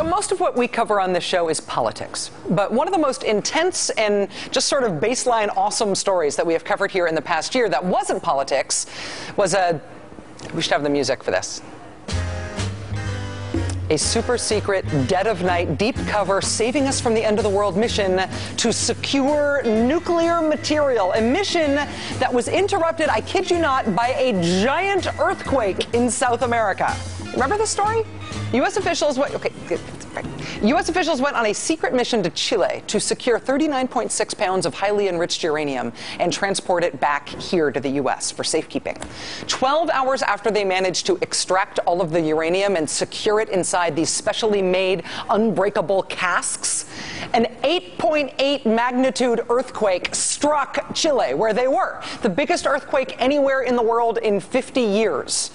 So most of what we cover on this show is politics, but one of the most intense and just sort of baseline awesome stories that we have covered here in the past year that wasn't politics was we should have the music for this. A super secret, dead of night, deep cover, saving us from the end of the world mission to secure nuclear material. A mission that was interrupted, I kid you not, by a giant earthquake in South America. Remember this story? U.S. officials went on a secret mission to Chile to secure 39.6 pounds of highly enriched uranium and transport it back here to the U.S. for safekeeping. 12 hours after they managed to extract all of the uranium and secure it inside these specially made unbreakable casks, an 8.8 magnitude earthquake struck Chile, where they were, the biggest earthquake anywhere in the world in 50 years.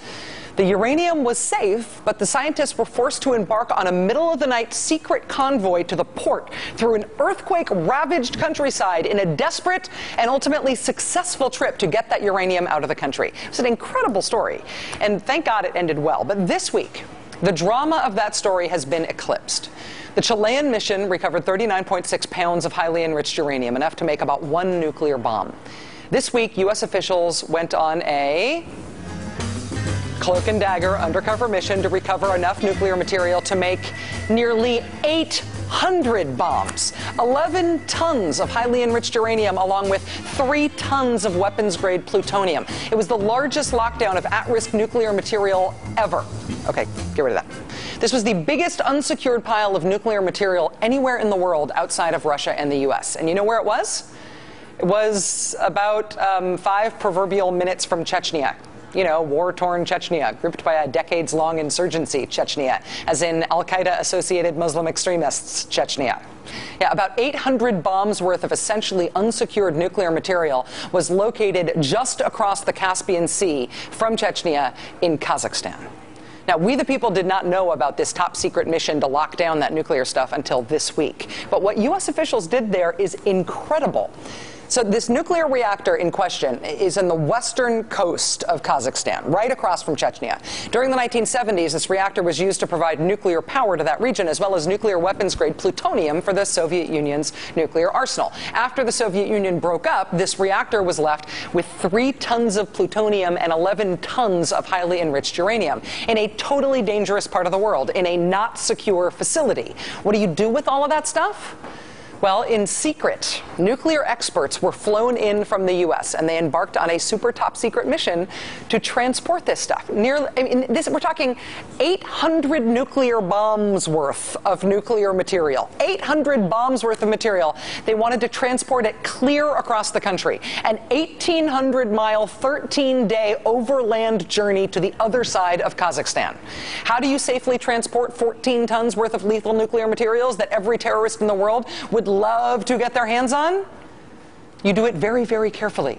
The uranium was safe, but the scientists were forced to embark on a middle-of-the-night secret convoy to the port through an earthquake-ravaged countryside in a desperate and ultimately successful trip to get that uranium out of the country. It was an incredible story, and thank God it ended well. But this week, the drama of that story has been eclipsed. The Chilean mission recovered 39.6 pounds of highly enriched uranium, enough to make about one nuclear bomb. This week, U.S. officials went on a cloak and dagger undercover mission to recover enough nuclear material to make nearly 800 bombs, 11 tons of highly enriched uranium, along with 3 tons of weapons-grade plutonium. It was the largest lockdown of at-risk nuclear material ever. Okay, get rid of that. This was the biggest unsecured pile of nuclear material anywhere in the world outside of Russia and the U.S. And you know where it was? It was about 5 proverbial minutes from Chechnya. You know, war-torn Chechnya, gripped by a decades-long insurgency Chechnya, as in al-Qaeda-associated Muslim extremists Chechnya. Yeah, about 800 bombs worth of essentially unsecured nuclear material was located just across the Caspian Sea from Chechnya in Kazakhstan. Now, we the people did not know about this top-secret mission to lock down that nuclear stuff until this week. But what U.S. officials did there is incredible. So this nuclear reactor in question is in the western coast of Kazakhstan, right across from Chechnya. During the 1970s, this reactor was used to provide nuclear power to that region, as well as nuclear weapons-grade plutonium for the Soviet Union's nuclear arsenal. After the Soviet Union broke up, this reactor was left with 3 tons of plutonium and 11 tons of highly enriched uranium in a totally dangerous part of the world, in a not secure facility. What do you do with all of that stuff? Well, in secret, nuclear experts were flown in from the U.S., and they embarked on a super top-secret mission to transport this stuff. We're talking 800 nuclear bombs worth of nuclear material. 800 bombs worth of material. They wanted to transport it clear across the country. An 1,800-mile, 13-day overland journey to the other side of Kazakhstan. How do you safely transport 14 tons worth of lethal nuclear materials that every terrorist in the world would love to get their hands on? You do it very, very carefully.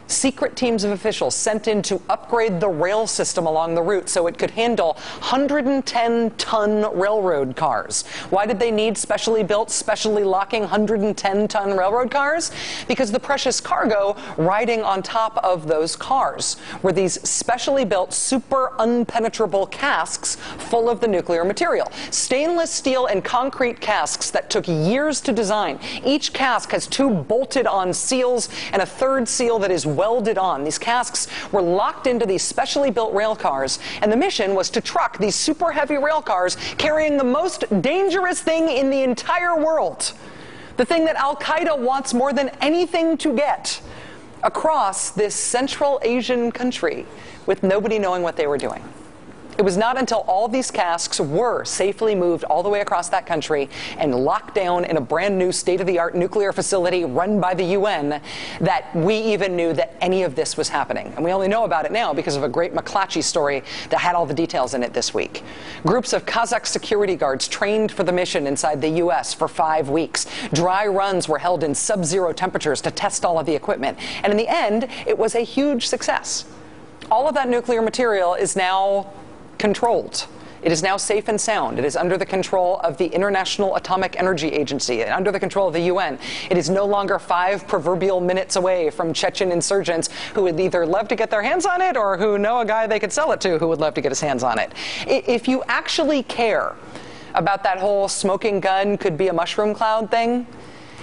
Secret teams of officials sent in to upgrade the rail system along the route so it could handle 110-ton railroad cars. Why did they need specially built, specially locking 110-ton railroad cars? Because the precious cargo riding on top of those cars were these specially built, super unpenetrable casks full of the nuclear material. Stainless steel and concrete casks that took years to design. Each cask has 2 bolted-on seals and a 3rd seal that is welded on. These casks were locked into these specially built rail cars, and the mission was to truck these super heavy rail cars carrying the most dangerous thing in the entire world, the thing that al-Qaeda wants more than anything to get, across this Central Asian country with nobody knowing what they were doing. It was not until all these casks were safely moved all the way across that country and locked down in a brand new state-of-the-art nuclear facility run by the UN that we even knew that any of this was happening. And we only know about it now because of a great McClatchy story that had all the details in it this week. Groups of Kazakh security guards trained for the mission inside the U.S. for 5 weeks. Dry runs were held in sub-zero temperatures to test all of the equipment. And in the end, it was a huge success. All of that nuclear material is now controlled. It is now safe and sound. It is under the control of the International Atomic Energy Agency, under the control of the UN. It is no longer 5 proverbial minutes away from Chechen insurgents who would either love to get their hands on it or who know a guy they could sell it to who would love to get his hands on it. If you actually care about that whole smoking gun could be a mushroom cloud thing,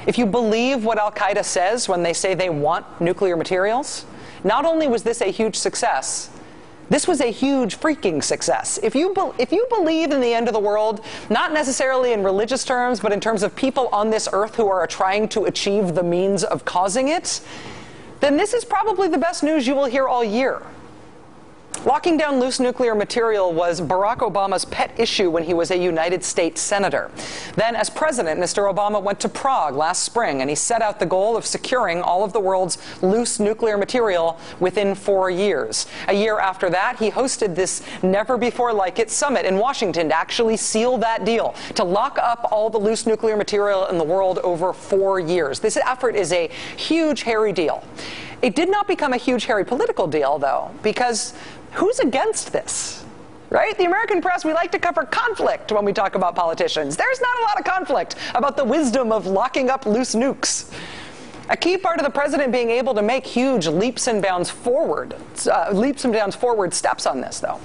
if you believe what Al-Qaeda says when they say they want nuclear materials, not only was this a huge success, this was a huge freaking success. If you believe in the end of the world, not necessarily in religious terms, but in terms of people on this earth who are trying to achieve the means of causing it, then this is probably the best news you will hear all year. Locking down loose nuclear material was Barack Obama's pet issue when he was a United States senator. Then, as president, Mr. Obama went to Prague last spring, and he set out the goal of securing all of the world's loose nuclear material within 4 years. A year after that, he hosted this never-before-like-it summit in Washington to actually seal that deal, to lock up all the loose nuclear material in the world over 4 years. This effort is a huge, hairy deal. It did not become a huge, hairy political deal, though, because who's against this? Right? The American press, we like to cover conflict when we talk about politicians. There's not a lot of conflict about the wisdom of locking up loose nukes. A key part of the president being able to make huge leaps and bounds forward steps on this, though,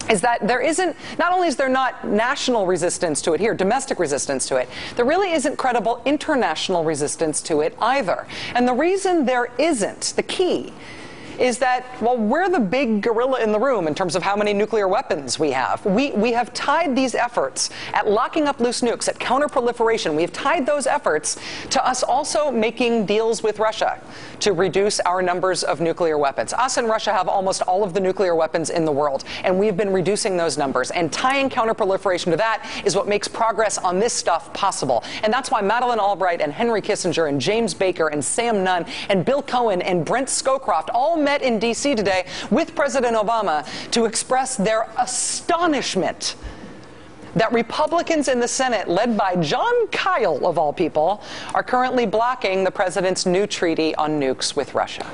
is that there isn't, not only is there not national resistance to it here, domestic resistance to it, there really isn't credible international resistance to it either. And the reason there isn't, the key, is that, well, we're the big gorilla in the room in terms of how many nuclear weapons we have. We have tied these efforts at locking up loose nukes, at counterproliferation. We have tied those efforts to us also making deals with Russia to reduce our numbers of nuclear weapons. Us and Russia have almost all of the nuclear weapons in the world, and we've been reducing those numbers. And tying counterproliferation to that is what makes progress on this stuff possible. And that's why Madeleine Albright and Henry Kissinger and James Baker and Sam Nunn and Bill Cohen and Brent Scowcroft all met in D.C. today with President Obama to express their astonishment that Republicans in the Senate, led by John Kyle, of all people, are currently blocking the president's new treaty on nukes with Russia.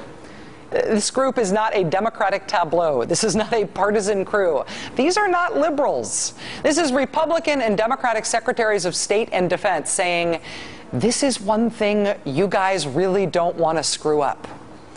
This group is not a Democratic tableau. This is not a partisan crew. These are not liberals. This is Republican and Democratic secretaries of state and defense saying, this is one thing you guys really don't want to screw up.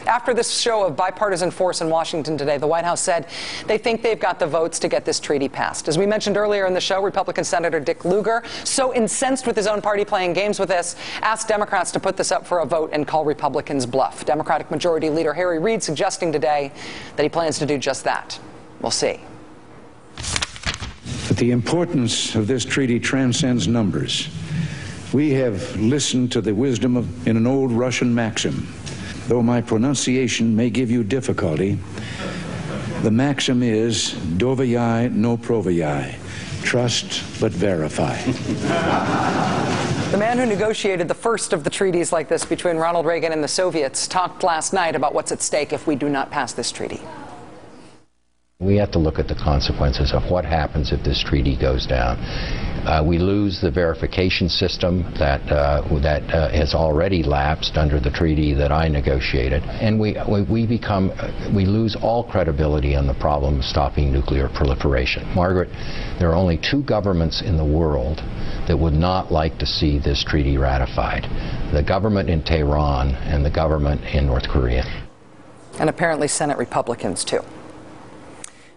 After this show of bipartisan force in Washington today, the White House said they think they've got the votes to get this treaty passed. As we mentioned earlier in the show, Republican Senator Dick Lugar, so incensed with his own party playing games with this, asked Democrats to put this up for a vote and call Republicans bluff. Democratic Majority Leader Harry Reid suggesting today that he plans to do just that. We'll see. But the importance of this treaty transcends numbers. We have listened to the wisdom in an old Russian maxim. Though my pronunciation may give you difficulty, the maxim is doverye no proverye, trust but verify. The man who negotiated the first of the treaties like this between Ronald Reagan and the Soviets talked last night about what's at stake if we do not pass this treaty. We have to look at the consequences of what happens if this treaty goes down. We lose the verification system that has already lapsed under the treaty that I negotiated, and we lose all credibility on the problem of stopping nuclear proliferation. Margaret, there are only 2 governments in the world that would not like to see this treaty ratified: the government in Tehran and the government in North Korea. And apparently Senate Republicans, too.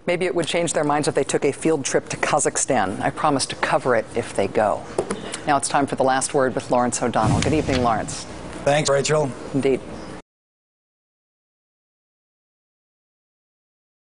Maybe it would change their minds if they took a field trip to Kazakhstan. I promise to cover it if they go. Now it's time for the last word with Lawrence O'Donnell. Good evening, Lawrence. Thanks, Rachel. Indeed.